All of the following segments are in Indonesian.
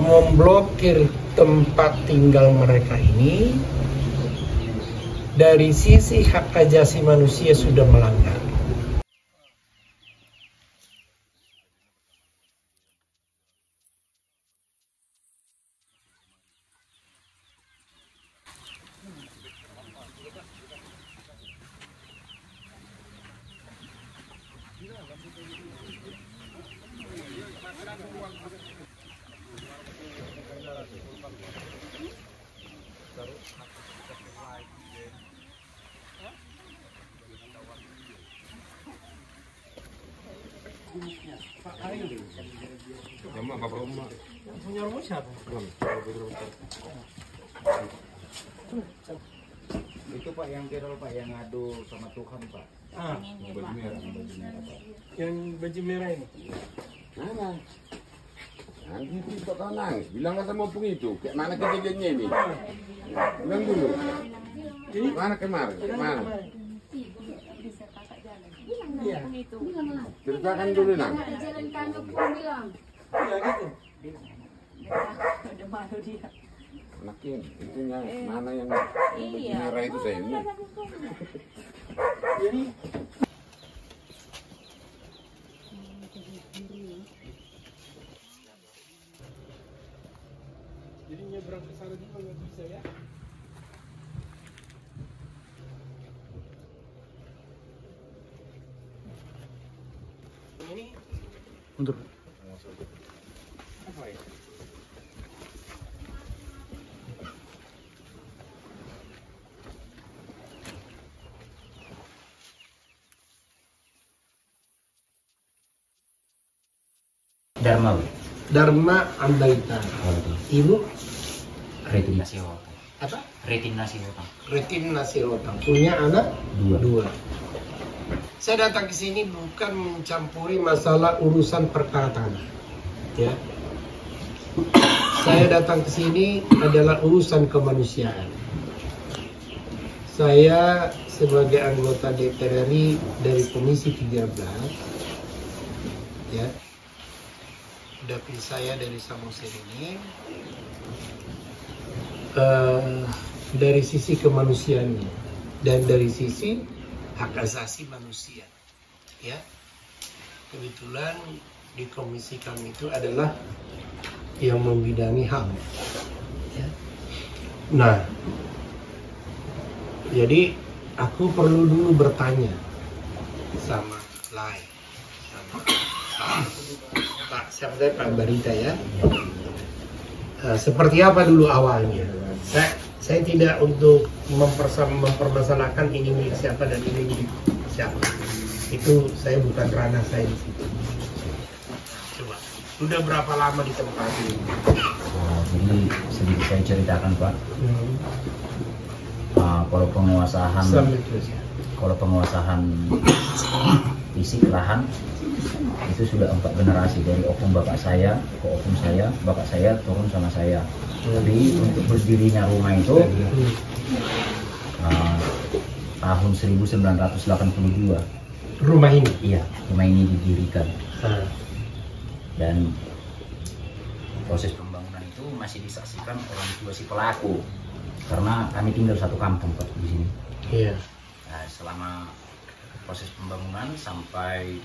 memblokir tempat tinggal mereka ini, dari sisi hak asasi manusia sudah melanggar. Rumah bapak rumah. Punya rumah siapa? Itu Pak yang viral Pak, yang ngadu sama Tuhan Pak. Baju merah. Pak. Yang baju merah ini. Mana? Nanti itu kok kau nangis. Bilanglah sama opung itu. Kayak mana kejadiannya ini? Bilang dulu. Mana kemarin? Mana? Iya. Ceritakan dulu nang. Jalan kami bilang. Iya gitu. Udah malu dia. Anaknya, itunya mana yang baju merah itu saya ini. Jadi nyebrang ke sana juga nggak bisa ya? Ini Untuk apa ya? Dharma. Dharma Ambaita. Ibu Retin Nasihotang. apa? Retin Nasihotang. Retin Nasirotang. Punya anak Dua. Saya datang ke sini bukan mencampuri masalah urusan perkara tanah. Ya. Saya datang ke sini adalah urusan kemanusiaan. Saya sebagai anggota DPR RI dari Komisi 13, ya, dapil saya dari Samosir ini, dari sisi kemanusiaannya dan dari sisi hak asasi manusia, ya. Kebetulan di komisi kami itu adalah yang membidangi HAM, ya. Nah, jadi aku perlu dulu bertanya sama lain, sama Pak, siapa saya Pak Barita ya. Seperti apa dulu awalnya? Saya tidak untuk mempermasalahkan ini milik siapa dan ini milik siapa. Itu saya bukan ranah saya di situ. Coba, sudah berapa lama di tempat ini? Jadi sedikit saya ceritakan Pak. Kalau penguasaan Sambil terus ya. kalau penguasaan fisik lahan itu sudah 4 generasi, dari opung bapak saya ke opung saya, bapak saya turun sama saya. Tapi untuk berdirinya rumah itu tahun 1982. Rumah ini? Iya, rumah ini didirikan. Dan proses pembangunan itu masih disaksikan orang tua si pelaku, karena kami tinggal satu kampung Pak di sini. Iya. Nah, selama proses pembangunan sampai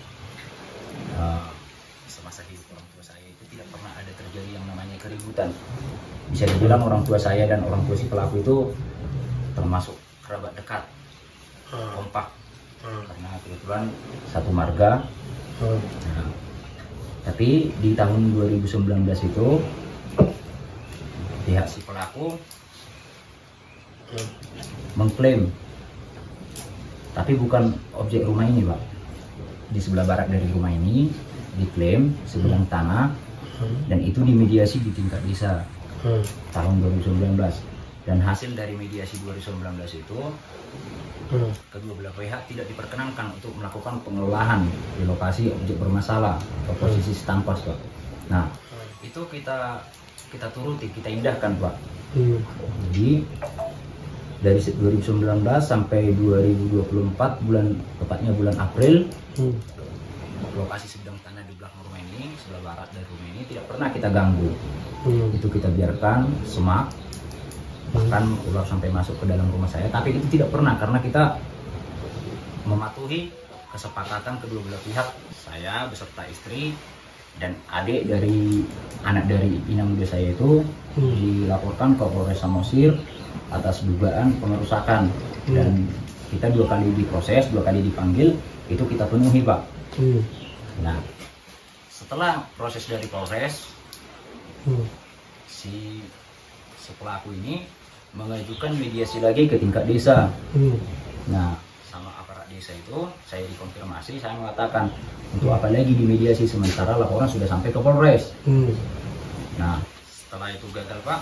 semasa hidup orang tua saya itu tidak pernah ada terjadi yang namanya keributan. Bisa dibilang orang tua saya dan orang tua si pelaku itu termasuk kerabat dekat, kompak, karena kebetulan satu marga. Nah, tapi di tahun 2019 itu pihak si pelaku mengklaim, tapi bukan objek rumah ini Pak, di sebelah barat dari rumah ini diklaim sebidang tanah, dan itu dimediasi di tingkat desa tahun 2019. Dan hasil dari mediasi 2019 itu kedua belah pihak tidak diperkenankan untuk melakukan pengelolaan di lokasi objek bermasalah atau posisi setampas Pak. Nah, itu kita turuti, kita indahkan Pak. Jadi dari 2019 sampai 2024 tepatnya bulan April, lokasi sebidang tanah di belakang rumah ini, sebelah barat dari rumah ini tidak pernah kita ganggu. Itu kita biarkan semak, bahkan ular sampai masuk ke dalam rumah saya, tapi itu tidak pernah karena kita mematuhi kesepakatan kedua belah pihak, saya beserta istri dan anak dari inang muda saya itu dilaporkan ke Polres Samosir atas dugaan pengerusakan dan kita 2 kali diproses, 2 kali dipanggil, itu kita penuhi, Pak. Nah, setelah proses dari Polres, si pelaku ini mengajukan mediasi lagi ke tingkat desa. Nah, sama aparat desa itu saya dikonfirmasi, saya mengatakan untuk apa lagi dimediasi sementara laporan sudah sampai ke Polres. Nah, setelah itu gagal, Pak,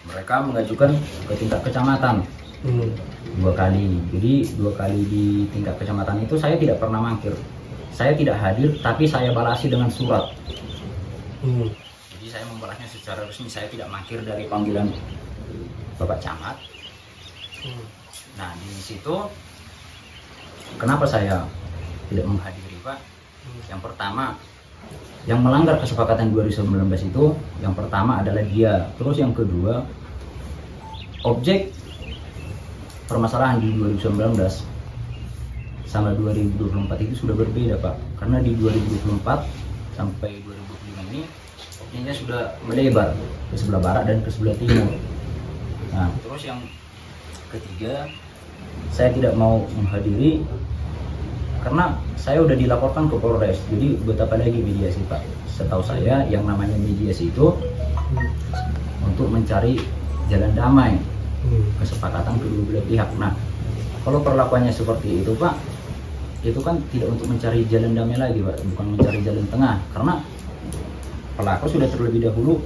mereka mengajukan ke tingkat kecamatan 2 kali. Jadi 2 kali di tingkat kecamatan itu saya tidak pernah mangkir, saya tidak hadir, tapi saya balasi dengan surat. Jadi saya membalasnya secara resmi, saya tidak mangkir dari panggilan Bapak Camat. Nah, di situ kenapa saya tidak menghadiri, Pak? Yang pertama, yang melanggar kesepakatan 2019 itu yang pertama adalah dia. Terus yang kedua, objek permasalahan di 2019 sama 2024 itu sudah berbeda, Pak. Karena di 2024 sampai 2025 ini objeknya sudah melebar ke sebelah barat dan ke sebelah timur. Nah, terus yang ketiga, saya tidak mau menghadiri karena saya udah dilaporkan ke Polres. Jadi betapa lagi mediasi, Pak? Setahu saya yang namanya mediasi itu untuk mencari jalan damai, kesepakatan kedua belah pihak. Nah, kalau perlakuannya seperti itu, Pak, itu kan tidak untuk mencari jalan damai lagi, Pak, bukan mencari jalan tengah, karena pelaku sudah terlebih dahulu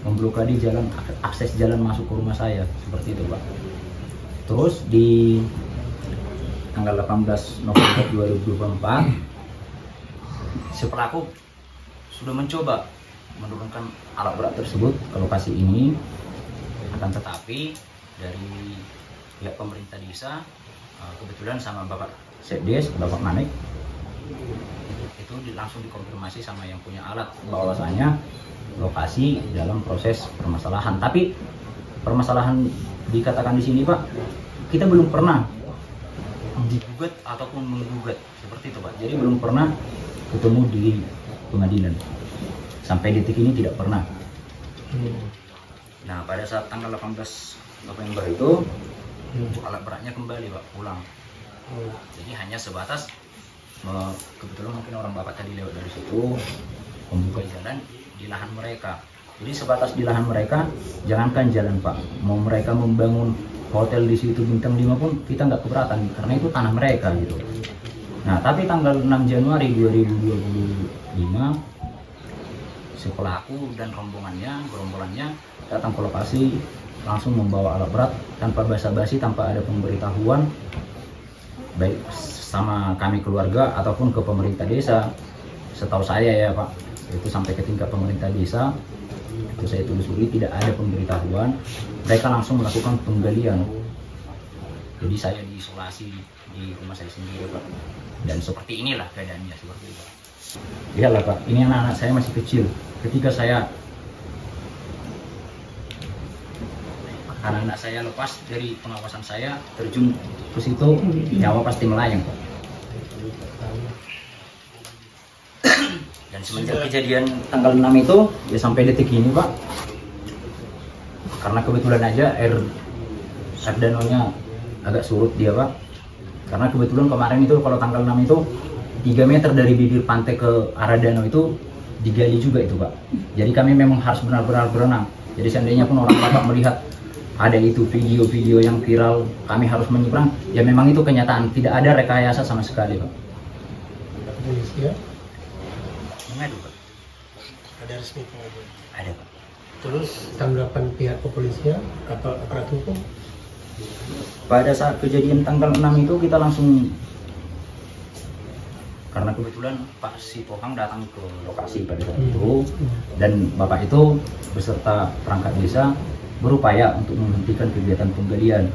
memblokade jalan, akses jalan masuk ke rumah saya, seperti itu, Pak. Terus di tanggal 18 November 2024 si pelaku sudah mencoba menurunkan alat berat tersebut ke lokasi ini, akan tetapi dari pihak pemerintah desa, kebetulan sama Bapak Sekdes, Bapak Manik, itu langsung dikonfirmasi sama yang punya alat bahwasanya lokasi dalam proses permasalahan. Tapi permasalahan dikatakan di sini, Pak, kita belum pernah digugat ataupun menggugat seperti itu, Pak. Jadi belum pernah ketemu di pengadilan sampai detik ini, tidak pernah. Nah, pada saat tanggal 18 November itu alat beratnya kembali, Pak, pulang. Jadi hanya sebatas kebetulan mungkin orang Bapak tadi lewat dari situ membuka jalan di lahan mereka. Jadi sebatas di lahan mereka, jangankan jalan, Pak, mau mereka membangun hotel di situ bintang 5 pun kita nggak keberatan karena itu tanah mereka gitu. Nah, tapi tanggal 6 Januari 2025 si pelaku dan gerombolannya datang ke lokasi, langsung membawa alat berat tanpa basa-basi, tanpa ada pemberitahuan baik sama kami keluarga ataupun ke pemerintah desa. Setahu saya ya, Pak, itu sampai ke tingkat pemerintah desa itu saya telusuri, tidak ada pemberitahuan, mereka langsung melakukan penggalian. Jadi saya diisolasi di rumah saya sendiri, Pak, dan seperti inilah keadaannya, seperti itu. Lihatlah, Pak, ini anak-anak saya masih kecil. Ketika anak-anak saya lepas dari pengawasan saya, terjun ke situ, nyawa pasti melayang, Pak. Dan semenjak kejadian tanggal 6 itu ya sampai detik ini, Pak, karena kebetulan aja air danaunya agak surut dia, Pak, karena kebetulan kemarin itu kalau tanggal 6 itu 3 meter dari bibir pantai ke arah danau itu digali juga itu, Pak. Jadi kami memang harus benar-benar berenang. Jadi seandainya pun orang Bapak melihat ada itu video-video yang viral kami harus menyeberang, ya memang itu kenyataan, tidak ada rekayasa sama sekali, Pak. Polisi ya? Mengadu, Pak. Ada resmi pengaduan? Ada, Pak. Terus tanggapan pihak kepolisian atau aparat hukum? Pada saat kejadian tanggal 6 itu kita langsung, karena kebetulan Pak Sitohang datang ke lokasi pada saat itu, dan Bapak itu beserta perangkat desa berupaya untuk menghentikan kegiatan penggalian.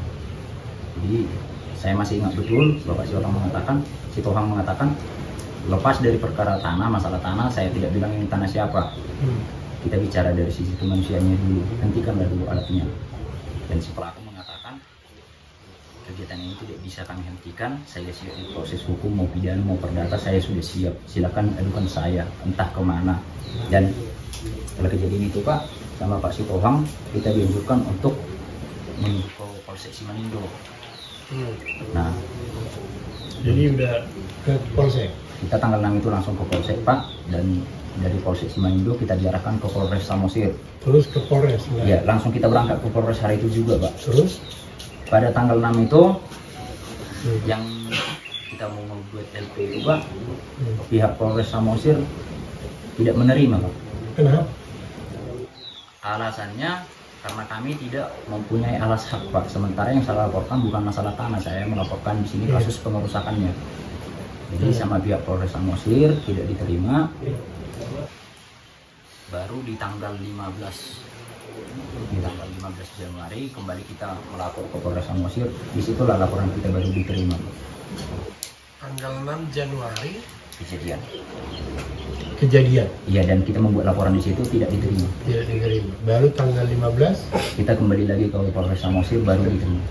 Jadi saya masih ingat betul Bapak Sitohang mengatakan lepas dari perkara tanah, masalah tanah, saya tidak bilang ini tanah siapa. kita bicara dari sisi kemanusiaannya dulu, hentikanlah dulu alatnya. Dan si pelaku mengatakan kegiatan ini tidak bisa kami hentikan, saya siap di proses hukum, mau pidana mau perdata saya sudah siap, silakan adukan saya entah kemana. Dan setelah kejadian itu Pak, sama Pak Sitohang kita dianjurkan untuk menuju ke Polsek Simanindo. Nah, Jadi udah ke Polsek. kita tanggal 6 itu langsung ke Polsek Pak, dan dari Polsek Simanindo kita diarahkan ke Polres Samosir. Terus ke Polres. Ya, langsung kita berangkat ke Polres hari itu juga Pak. Terus Pada tanggal 6 itu yang kita mau membuat LP itu Pak, pihak Polres Samosir tidak menerima Pak. kenapa? Alasannya karena kami tidak mempunyai alas hak Pak. Sementara yang saya laporkan bukan masalah tanah, saya melaporkan di sini kasus pengerusakannya. Jadi sama pihak Polres Samosir tidak diterima. Baru di tanggal 15 Januari kembali kita melapor ke Polres Samosir. Disitulah laporan kita baru diterima. Tanggal 6 Januari Kejadian. Iya, dan kita membuat laporan di situ tidak diterima. tidak diterima. Baru tanggal 15 Kita kembali lagi ke Polres Samosir baru diterima.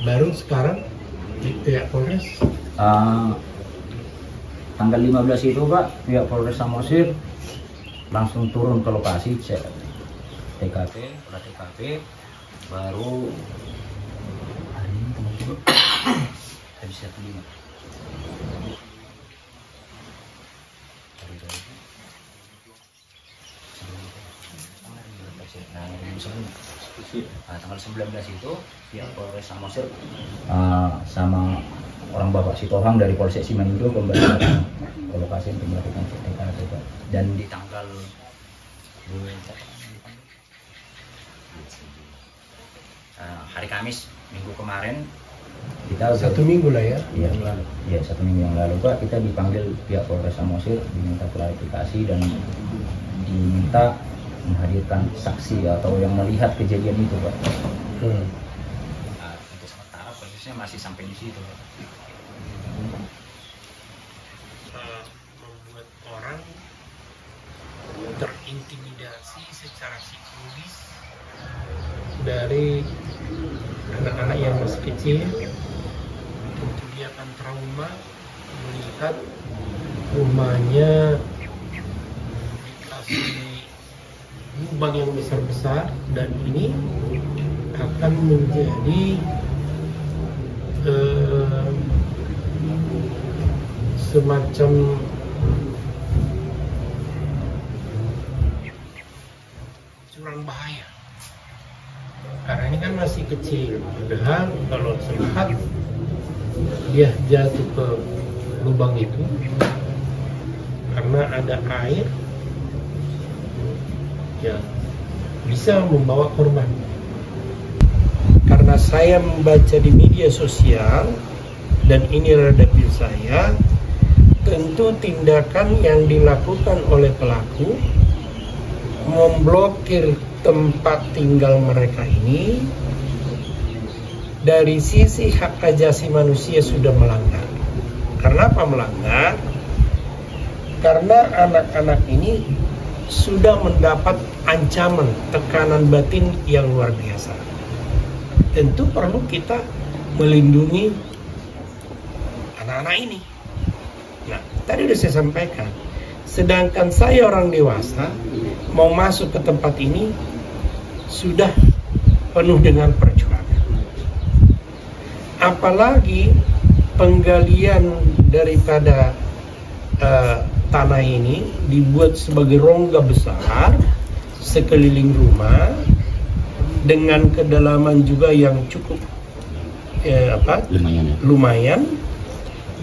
baru sekarang di pihak Polres Tanggal 15 itu Pak, pihak Polres Samosir langsung turun ke lokasi cek TKP, olah TKP, baru hari ini teman-teman habis 15. Tanggal 19 itu pihak Polres Samosir sama orang Bapak Sitohang dari Polsek Simanindo kembali ke lokasi untuk melakukan TKP. Dan di tanggal hari Kamis minggu kemarin kita 1 minggu lah ya. Iya, 1 minggu yang lalu Pak, kita dipanggil pihak Polres Samosir, diminta klarifikasi dan diminta menghadirkan saksi atau yang melihat kejadian itu Pak. Untuk sementara prosesnya masih sampai di situ Pak. Membuat orang terintimidasi secara psikologis dari anak-anak yang masih kecil. Tentu dia akan trauma melihat rumahnya dikasih lubang yang besar-besar, dan ini akan menjadi semacam curang bahaya, karena ini kan masih kecil. Padahal kalau sehat dia jatuh ke lubang itu karena ada air, ya bisa membawa korban. Karena saya membaca di media sosial dan ini redapil saya, tentu tindakan yang dilakukan oleh pelaku memblokir tempat tinggal mereka ini dari sisi hak asasi manusia sudah melanggar. Karena apa melanggar? Karena anak-anak ini sudah mendapat ancaman, tekanan batin yang luar biasa. Tentu perlu kita melindungi anak-anak ini. Nah, tadi sudah saya sampaikan, sedangkan saya orang dewasa mau masuk ke tempat ini sudah penuh dengan perjuangan. Apalagi penggalian daripada tanah ini dibuat sebagai rongga besar sekeliling rumah dengan kedalaman juga yang cukup lumayan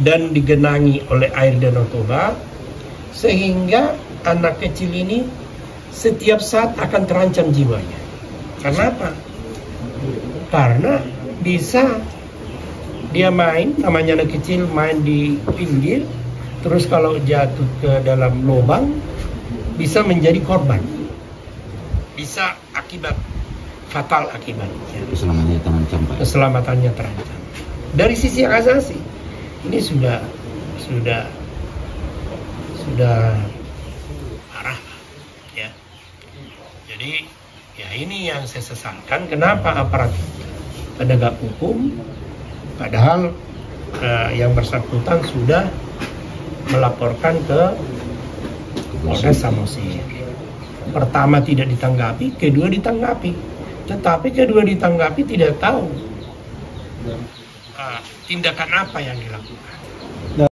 dan digenangi oleh air Danau Toba, sehingga anak kecil ini setiap saat akan terancam jiwanya. Karena apa? Karena bisa dia main, namanya anak kecil main di pinggir, terus kalau jatuh ke dalam lubang bisa menjadi korban, bisa akibat fatal akibatnya. Keselamatannya terancam. Dari sisi hak asasi ini sudah parah. Jadi ya ini yang saya sesalkan, kenapa aparat penegak hukum padahal yang bersangkutan sudah melaporkan ke Polres Samosir. Pertama tidak ditanggapi, kedua ditanggapi. Tetapi kedua ditanggapi tidak tahu tindakan apa yang dilakukan.